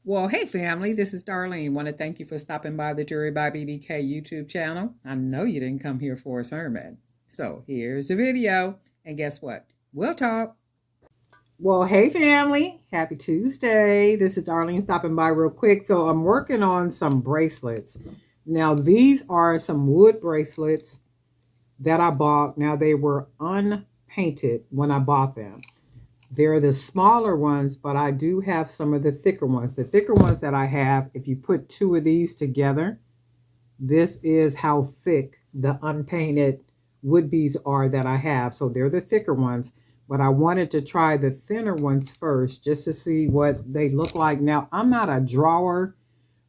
Well, hey family, this is Darlene. Want to thank you for stopping by the Jury by BDK YouTube channel. I know you didn't come here for a sermon. So here's the video. And guess what? We'll talk. Well, hey family, happy Tuesday. This is Darlene stopping by real quick. So I'm working on some bracelets. Now, these are some wood bracelets that I bought. Now, they were unpainted when I bought them. They're the smaller ones, but I do have some of the thicker ones. The thicker ones that I have, if you put two of these together, this is how thick the unpainted wood beads are that I have. So they're the thicker ones, but I wanted to try the thinner ones first just to see what they look like. Now, I'm not a drawer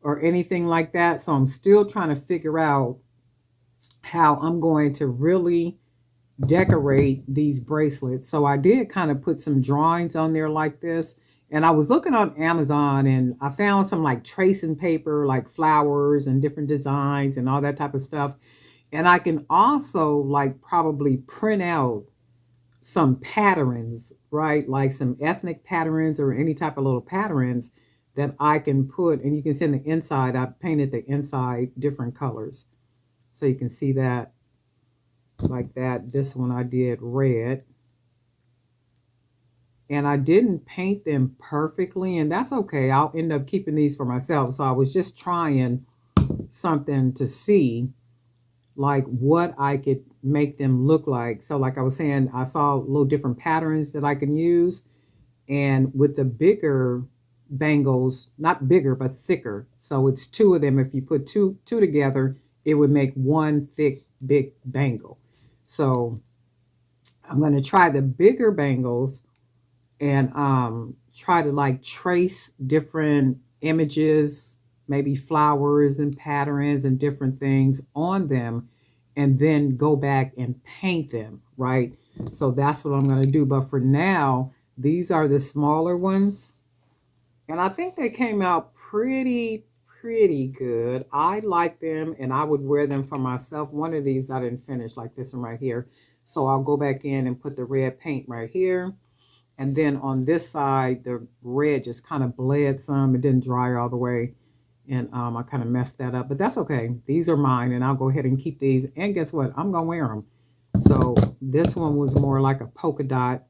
or anything like that, so I'm still trying to figure out how I'm going to really decorate these bracelets. So I did kind of put some drawings on there like this. And I was looking on Amazon and I found some like tracing paper, like flowers and different designs and all that type of stuff. And I can also like probably print out some patterns, right? Like some ethnic patterns or any type of little patterns that I can put. And you can see in the inside, I painted the inside different colors. So you can see that like that. This one I did red. And I didn't paint them perfectly, and that's okay. I'll end up keeping these for myself. So I was just trying something to see like what I could make them look like. So like I was saying, I saw little different patterns that I can use. And with the bigger bangles, not bigger, but thicker. So it's two of them. If you put two together, it would make one thick, big bangle. So I'm going to try the bigger bangles and try to like trace different images, maybe flowers and patterns and different things on them, and then go back and paint them, right? So that's what I'm going to do. But for now, these are the smaller ones. And I think they came out pretty good. I like them and I would wear them for myself. One of these I didn't finish, like this one right here. So I'll go back in and put the red paint right here. And then on this side, the red just kind of bled some. It didn't dry all the way. And I kind of messed that up. But that's okay. These are mine. And I'll go ahead and keep these. And guess what? I'm going to wear them. So this one was more like a polka dot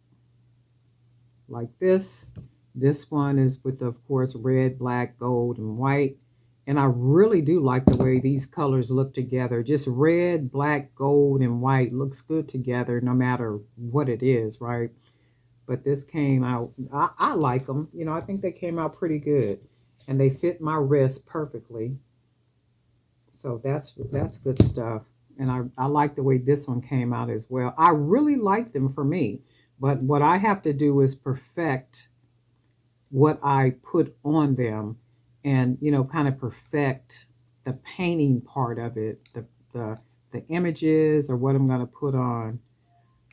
like this. This one is with, of course, red, black, gold, and white. And I really do like the way these colors look together. Just red, black, gold, and white looks good together no matter what it is, right? But this came out, I like them. You know, I think they came out pretty good. And they fit my wrist perfectly. So that's good stuff. And I like the way this one came out as well. I really like them for me. But what I have to do is perfect what I put on them and, you know, kind of perfect the painting part of it, the images or what I'm going to put on.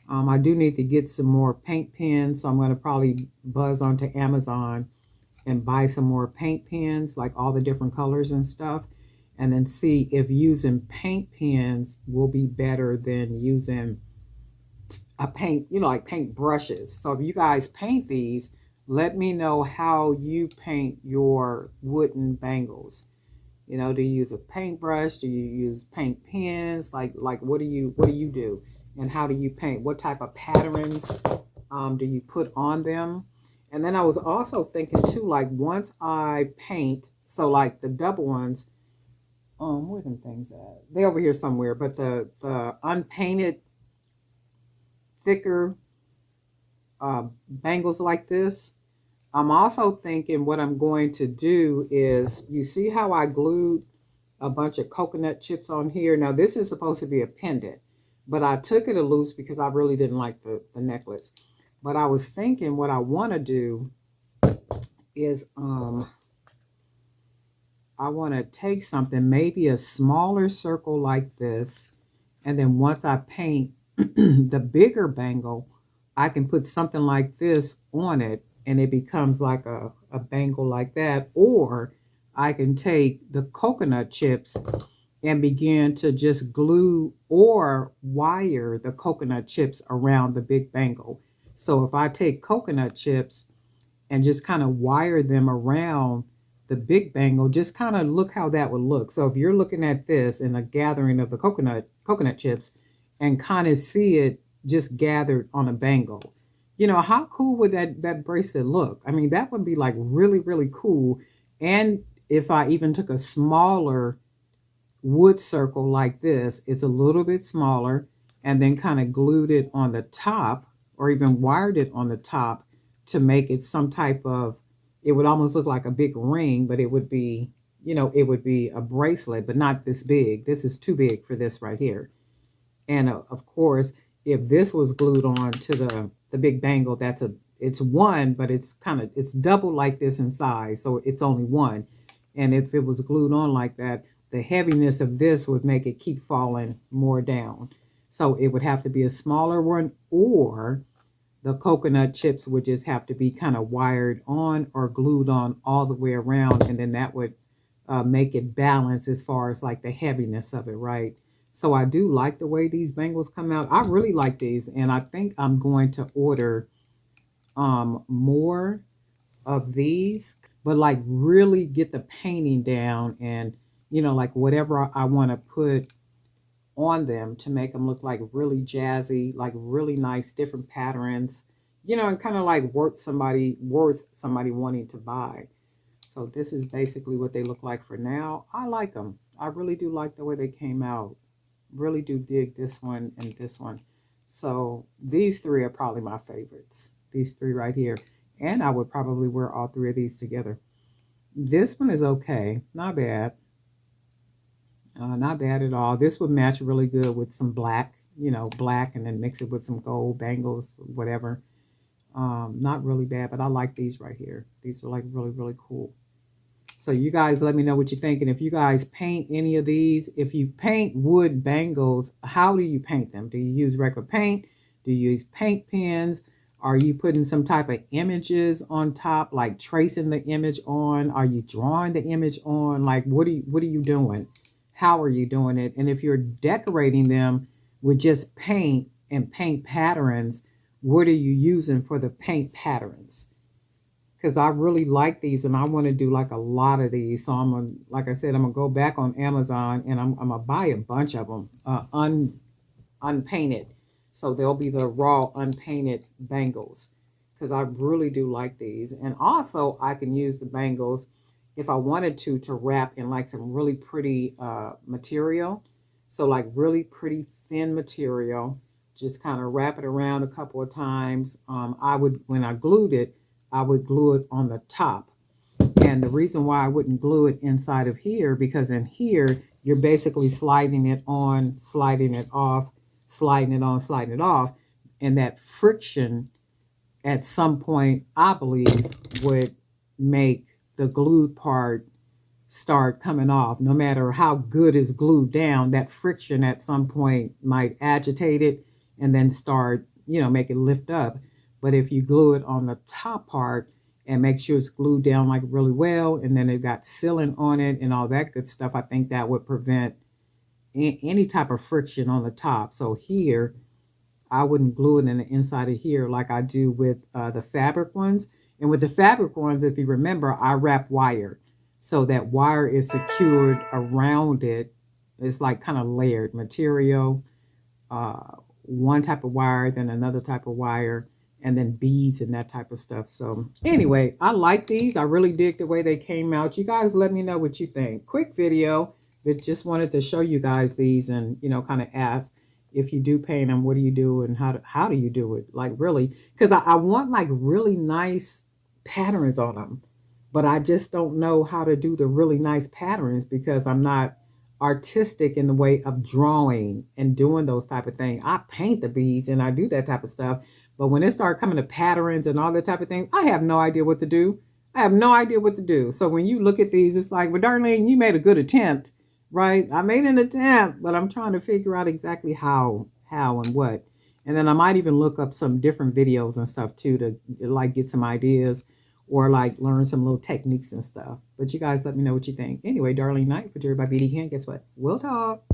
I do need to get some more paint pens, so I'm going to probably buzz onto Amazon and buy some more paint pens, like all the different colors and stuff, and then see if using paint pens will be better than using a paint, you know, like paint brushes. So if you guys paint these, let me know how you paint your wooden bangles. You know, do you use a paintbrush? Do you use paint pens? Like what do you do? And how do you paint? What type of patterns do you put on them? And then I was also thinking too, like once I paint, so like the double ones, where them things at? They over here somewhere. But the unpainted, thicker bangles like this, I'm also thinking what I'm going to do is, you see how I glued a bunch of coconut chips on here? Now this is supposed to be a pendant, but I took it a loose because I really didn't like the necklace. But I was thinking what I want to do is I want to take something, maybe a smaller circle like this, and then once I paint the bigger bangle, I can put something like this on it and it becomes like a bangle like that. Or I can take the coconut chips and begin to just glue or wire the coconut chips around the big bangle. So if I take coconut chips and just kind of wire them around the big bangle, just kind of look how that would look. So if you're looking at this in a gathering of the coconut chips and kind of see it just gathered on a bangle, how cool would that bracelet look? I mean, that would be like really, really cool. And if I even took a smaller wood circle like this, it's a little bit smaller, and then kind of glued it on the top or even wired it on the top to make it some type of, it would almost look like a big ring, but it would be, it would be a bracelet, but not this big. This is too big for this right here. And of course, if this was glued on to the big bangle, it's one, but it's double like this in size, so it's only one. And if it was glued on like that, the heaviness of this would make it keep falling more down. So it would have to be a smaller one, or the coconut chips would just have to be kind of wired on or glued on all the way around, and then that would make it balance as far as like the heaviness of it, right? So I do like the way these bangles come out. I really like these, and I think I'm going to order more of these, but like really get the painting down, and like whatever I want to put on them to make them look like really jazzy, like really nice, different patterns, and kind of like worth somebody wanting to buy. So this is basically what they look like for now. I like them. I really do like the way they came out. Really do dig this one and this one. So these three are probably my favorites. These three right here. And I would probably wear all three of these together. This one is okay. Not bad. Not bad at all. This would match really good with some black, black, and then mix it with some gold bangles, whatever. Not really bad, but I like these right here. These are like really, really cool. So you guys let me know what you think. And if you guys paint any of these, if you paint wood bangles, how do you paint them? Do you use regular paint? Do you use paint pens? Are you putting some type of images on top, like tracing the image on? Are you drawing the image on? Like, what are you doing? How are you doing it? And if you're decorating them with just paint and paint patterns, what are you using for the paint patterns? Because I really like these, and I want to do like a lot of these. So I'm gonna, like I said, I'm gonna go back on Amazon, and I'm gonna buy a bunch of them unpainted. So they'll be the raw unpainted bangles, because I really do like these. And also I can use the bangles if I wanted to wrap in like some really pretty material. So like really pretty thin material, just kind of wrap it around a couple of times. I would, when I glued it, I would glue it on the top. And the reason why I wouldn't glue it inside of here, because in here, you're basically sliding it on, sliding it off, sliding it on, sliding it off. And that friction at some point, I believe, would make the glued part start coming off. No matter how good is glued down, that friction at some point might agitate it and then start, make it lift up. But if you glue it on the top part and make sure it's glued down like really well, and then it got sealant on it and all that good stuff, I think that would prevent any type of friction on the top. So here, I wouldn't glue it in the inside of here like I do with the fabric ones. And with the fabric ones, if you remember, I wrap wire. So that wire is secured around it. It's like kind of layered material, one type of wire, then another type of wire, and then beads and that type of stuff. So anyway, I like these. I really dig the way they came out. You guys let me know what you think. Quick video, but just wanted to show you guys these and, kind of ask, if you do paint them, what do you do and how do you do it? Like really, because I want like really nice patterns on them, but I just don't know how to do the really nice patterns because I'm not artistic in the way of drawing and doing those type of things. I paint the beads and I do that type of stuff, but when it started coming to patterns and all that type of thing, I have no idea what to do. I have no idea what to do. So when you look at these, it's like, well, Darlene, you made a good attempt, right? I made an attempt, but I'm trying to figure out exactly how and what. And then I might even look up some different videos and stuff too to like get some ideas or like learn some little techniques and stuff. But you guys let me know what you think. Anyway, Darlene Knight for Jerry by BD Can. Guess what? We'll talk.